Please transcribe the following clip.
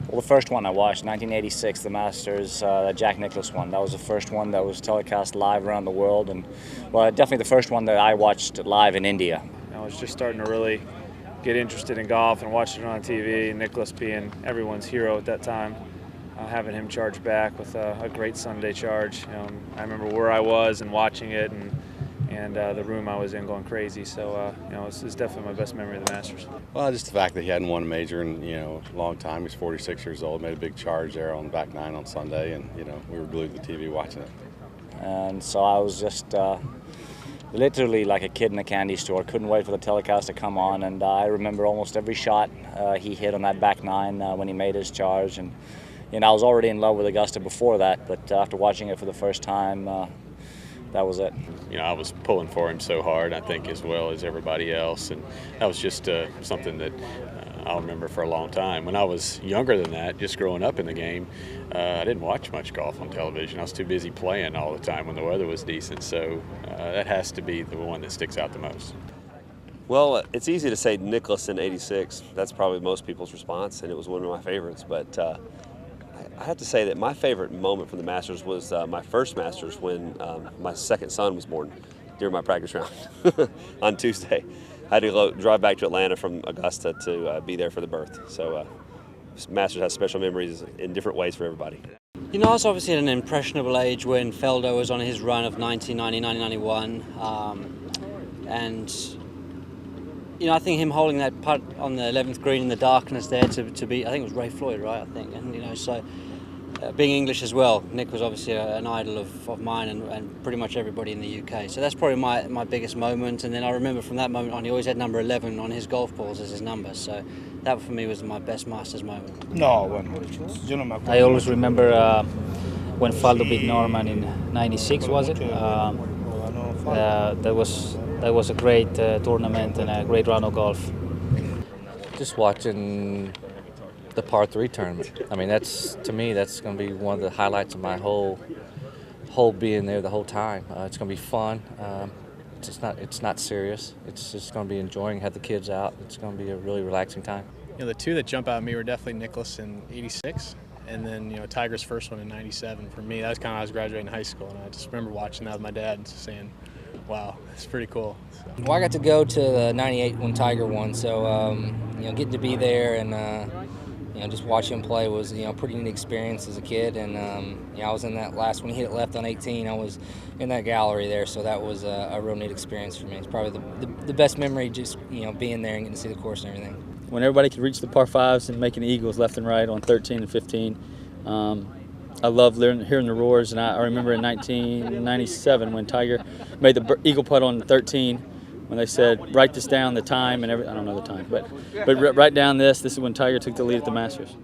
Well, the first one I watched, 1986, the Masters, the Jack Nicklaus one. That was the first one that was telecast live around the world, and well, definitely the first one that I watched live in India. I was just starting to really get interested in golf and watching it on TV. Nicklaus being everyone's hero at that time, having him charge back with a great Sunday charge. I remember where I was and watching it, and the room I was in going crazy. So it's definitely my best memory of the Masters. Well, just the fact that he hadn't won a major in a long time. He's 46 years old. Made a big charge there on the back nine on Sunday, and we were glued to the TV watching it. And so I was just literally like a kid in a candy store. Couldn't wait for the telecast to come on, and I remember almost every shot he hit on that back nine when he made his charge. And I was already in love with Augusta before that, but after watching it for the first time, that was it. I was pulling for him so hard, I think, as well as everybody else, and that was just something that I'll remember for a long time. When I was younger than that, just growing up in the game, I didn't watch much golf on television. I was too busy playing all the time when the weather was decent, so that has to be the one that sticks out the most. Well, it's easy to say Nicklaus in '86. That's probably most people's response, and it was one of my favorites. But I have to say that my favorite moment from the Masters was my first Masters when my second son was born during my practice round on Tuesday. I had to drive back to Atlanta from Augusta to be there for the birth. So Masters has special memories in different ways for everybody. I was obviously at an impressionable age when Felder was on his run of 1990, 1991. I think him holding that putt on the 11th green in the darkness there to be, I think it was Ray Floyd, right? I think, and so being English as well, Nick was obviously an idol of mine and pretty much everybody in the UK. So that's probably my biggest moment. And then I remember from that moment on, he always had number 11 on his golf balls as his number. So that for me was my best Masters moment. No, bueno, yo no me acuerdo. I always remember when Faldo beat Norman in '96, was it? That was a great tournament and a great round of golf. Just watching the par 3 tournament. I mean, to me, that's going to be one of the highlights of my whole being there the whole time. It's going to be fun. It's not serious. It's just going to be enjoying. Have the kids out. It's going to be a really relaxing time. The two that jump out at me were definitely Nicklaus in '86, and then Tiger's first one in '97. For me, that was kind of when I was graduating high school, and I just remember watching that with my dad and saying, wow, that's pretty cool. So. Well, I got to go to the '98 when Tiger won, so getting to be there and just watch him play was a pretty neat experience as a kid. And I was in that last when he hit it left on 18. I was in that gallery there, so that was a real neat experience for me. It's probably the best memory, just being there and getting to see the course and everything. When everybody could reach the par fives and making eagles left and right on 13 and 15. I love hearing the roars, and I remember in 1997 when Tiger made the eagle putt on 13, when they said, write this down, the time, and I don't know the time, but write down this is when Tiger took the lead at the Masters.